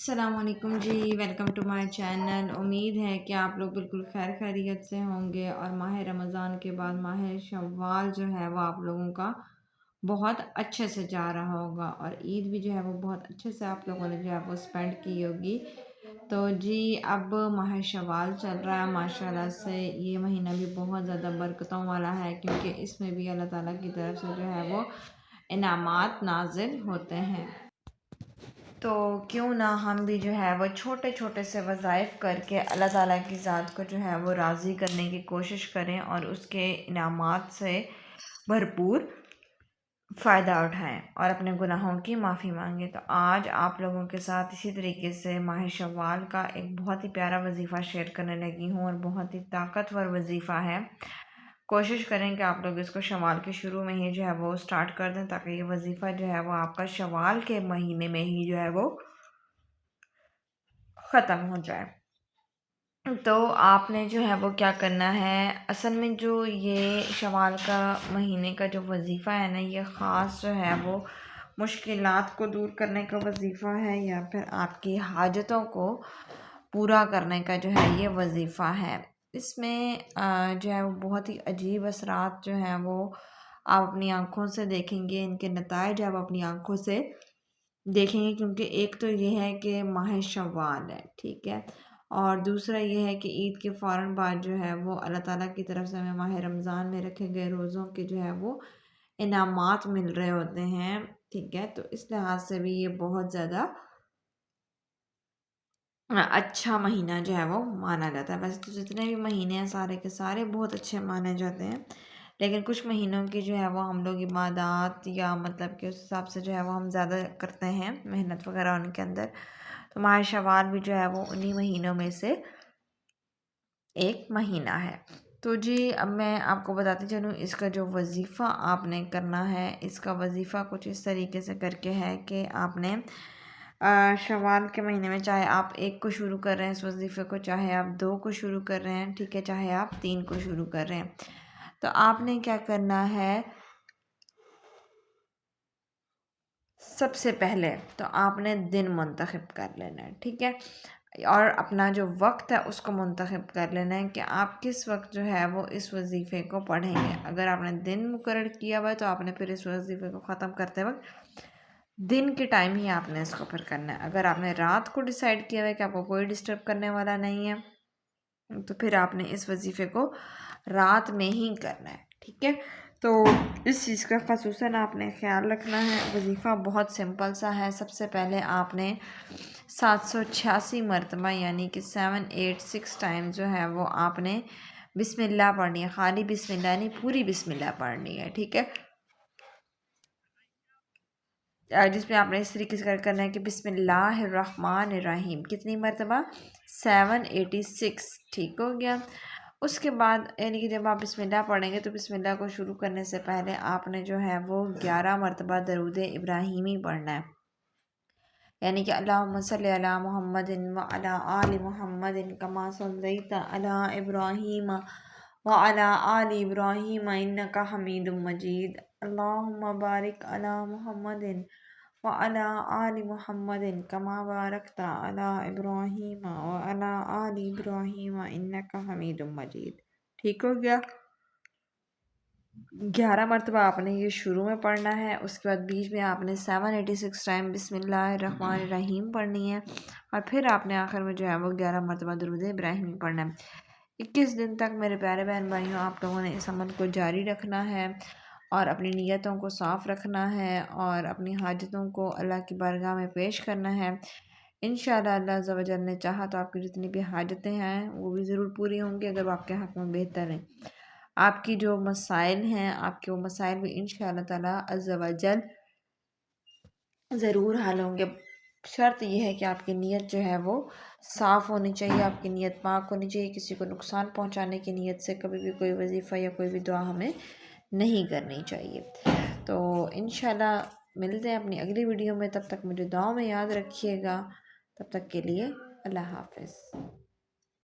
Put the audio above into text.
السلام علیکم جی، welcome to my channel. امید ہے کہ آپ لوگ بالکل خیر خیریت سے ہوں گے اور ماہ رمضان کے بعد ماہ شوال جو ہے وہ آپ لوگوں کا بہت اچھے سے جا رہا ہوگا، اور عید بھی جو ہے وہ بہت اچھے سے آپ لوگوں نے جو ہے وہ اسپینڈ کی ہوگی۔ تو جی اب ماہ شوال چل رہا ہے، ماشاءاللہ سے یہ مہینہ بھی بہت زیادہ برکتوں والا ہے، کیونکہ اس میں بھی اللہ تعالیٰ کی طرف سے جو ہے وہ انعامات نازل ہوتے ہیں۔ تو کیوں نہ ہم بھی جو ہے وہ چھوٹے چھوٹے سے وظائف کر کے اللہ تعالیٰ کی ذات کو جو ہے وہ راضی کرنے کی کوشش کریں اور اس کے انعامات سے بھرپور فائدہ اٹھائیں اور اپنے گناہوں کی معافی مانگیں۔ تو آج آپ لوگوں کے ساتھ اسی طریقے سے ماہ شوال کا ایک بہت ہی پیارا وظیفہ شیئر کرنے لگی ہوں، اور بہت ہی طاقتور وظیفہ ہے۔ کوشش کریں کہ آپ لوگ اس کو شوال کے شروع میں ہی جو ہے وہ سٹارٹ کر دیں، تاکہ یہ وظیفہ جو ہے وہ آپ کا شوال کے مہینے میں ہی جو ہے وہ ختم ہو جائے۔ تو آپ نے جو ہے وہ کیا کرنا ہے، اصل میں جو یہ شوال کا مہینے کا جو وظیفہ ہے نا، یہ خاص جو ہے وہ مشکلات کو دور کرنے کا وظیفہ ہے، یا پھر آپ کی حاجتوں کو پورا کرنے کا جو ہے یہ وظیفہ ہے۔ اس میں جو ہے وہ بہت ہی عجیب اثرات جو ہیں وہ آپ اپنی آنکھوں سے دیکھیں گے، ان کے نتائج آپ اپنی آنکھوں سے دیکھیں گے، کیونکہ ایک تو یہ ہے کہ ماہ شوال ہے، ٹھیک ہے، اور دوسرا یہ ہے کہ عید کے فوراً بعد جو ہے وہ اللہ تعالیٰ کی طرف سے ہمیں ماہ رمضان میں رکھے گئے روزوں کے جو ہے وہ انعامات مل رہے ہوتے ہیں، ٹھیک ہے۔ تو اس لحاظ سے بھی یہ بہت زیادہ اچھا مہینہ جو ہے وہ مانا جاتا ہے۔ ویسے تو جتنے بھی مہینے ہیں سارے کے سارے بہت اچھے مانے جاتے ہیں، لیکن کچھ مہینوں کی جو ہے وہ ہم لوگ عبادات یا مطلب کہ اس حساب سے جو ہے وہ ہم زیادہ کرتے ہیں محنت وغیرہ ان کے اندر۔ تو ماہ شوال بھی جو ہے وہ انہی مہینوں میں سے ایک مہینہ ہے۔ تو جی اب میں آپ کو بتاتی چلوں اس کا جو وظیفہ آپ نے کرنا ہے، اس کا وظیفہ کچھ اس طریقے سے کر کے ہے کہ آپ نے شوال کے مہینے میں چاہے آپ 1 کو شروع کر رہے ہیں اس وظیفے کو، چاہے آپ 2 کو شروع کر رہے ہیں، ٹھیک ہے، چاہے آپ 3 کو شروع کر رہے ہیں، تو آپ نے کیا کرنا ہے، سب سے پہلے تو آپ نے دن منتخب کر لینا ہے، ٹھیک ہے، اور اپنا جو وقت ہے اس کو منتخب کر لینا ہے کہ آپ کس وقت جو ہے وہ اس وظیفے کو پڑھیں گے۔ اگر آپ نے دن مقرر کیا ہوا ہے تو آپ نے پھر اس وظیفے کو ختم کرتے وقت دن کے ٹائم ہی آپ نے اس کو پھر کرنا ہے۔ اگر آپ نے رات کو ڈیسائیڈ کیا ہوا ہے کہ آپ کو کوئی ڈسٹرب کرنے والا نہیں ہے، تو پھر آپ نے اس وظیفے کو رات میں ہی کرنا ہے، ٹھیک ہے۔ تو اس چیز کا خصوصاً آپ نے خیال رکھنا ہے۔ وظیفہ بہت سمپل سا ہے۔ سب سے پہلے آپ نے 786 مرتبہ یعنی کہ 786 ٹائم جو ہے وہ آپ نے بسم اللہ پڑھنی ہے، خالی بسم اللہ نہیں، پوری بسم اللہ پڑھنی ہے، ٹھیک ہے، جس میں آپ نے اس طریقے سے کرنا ہے کہ بسم اللہ الرحمن الرحیم کتنی مرتبہ، 786، ٹھیک ہو گیا۔ اس کے بعد یعنی کہ جب آپ بسم اللہ پڑھیں گے تو بسم اللہ کو شروع کرنے سے پہلے آپ نے جو ہے وہ 11 مرتبہ درود ابراہیمی پڑھنا ہے، یعنی کہ اللہم صلی علی محمد وعلی آل محمد کما صلیت علی ابراہیم وعلی آل ابراہیم انک حمید مجید، اللہم بارک علی محمد وعلی آل محمد کما بارکت علی ابراہیم وعلی آل ابراہیم انک حمید مجید، ٹھیک ہو گیا۔ 11 مرتبہ آپ نے یہ شروع میں پڑھنا ہے، اس کے بعد بیچ میں آپ نے 786 ٹائم بسم اللہ الرحمن الرحیم پڑھنی ہے، اور پھر آپ نے آخر میں جو ہے وہ 11 مرتبہ درود ابراہیم پڑھنا ہے۔ 21 دن تک میرے پیارے بہن بھائیوں آپ لوگوں نے اس عمل کو جاری رکھنا ہے، اور اپنی نیتوں کو صاف رکھنا ہے، اور اپنی حاجتوں کو اللہ کی بارگاہ میں پیش کرنا ہے۔ انشاءاللہ اللہ عز و جل نے چاہا تو آپ کی جتنی بھی حاجتیں ہیں وہ بھی ضرور پوری ہوں گی، اگر وہ آپ کے حق میں بہتر ہیں۔ آپ کی جو مسائل ہیں، آپ کے وہ مسائل بھی انشاءاللہ تعالی عز و جل ضرور حل ہوں گے۔ شرط یہ ہے کہ آپ کی نیت جو ہے وہ صاف ہونی چاہیے، آپ کی نیت پاک ہونی چاہیے، کسی کو نقصان پہنچانے کی نیت سے کبھی بھی کوئی وظیفہ یا کوئی بھی دعا ہمیں نہیں کرنی چاہیے۔ تو انشاءاللہ ملتے ہیں اپنی اگلی ویڈیو میں، تب تک مجھے دعاؤں میں یاد رکھیے گا، تب تک کے لیے اللہ حافظ۔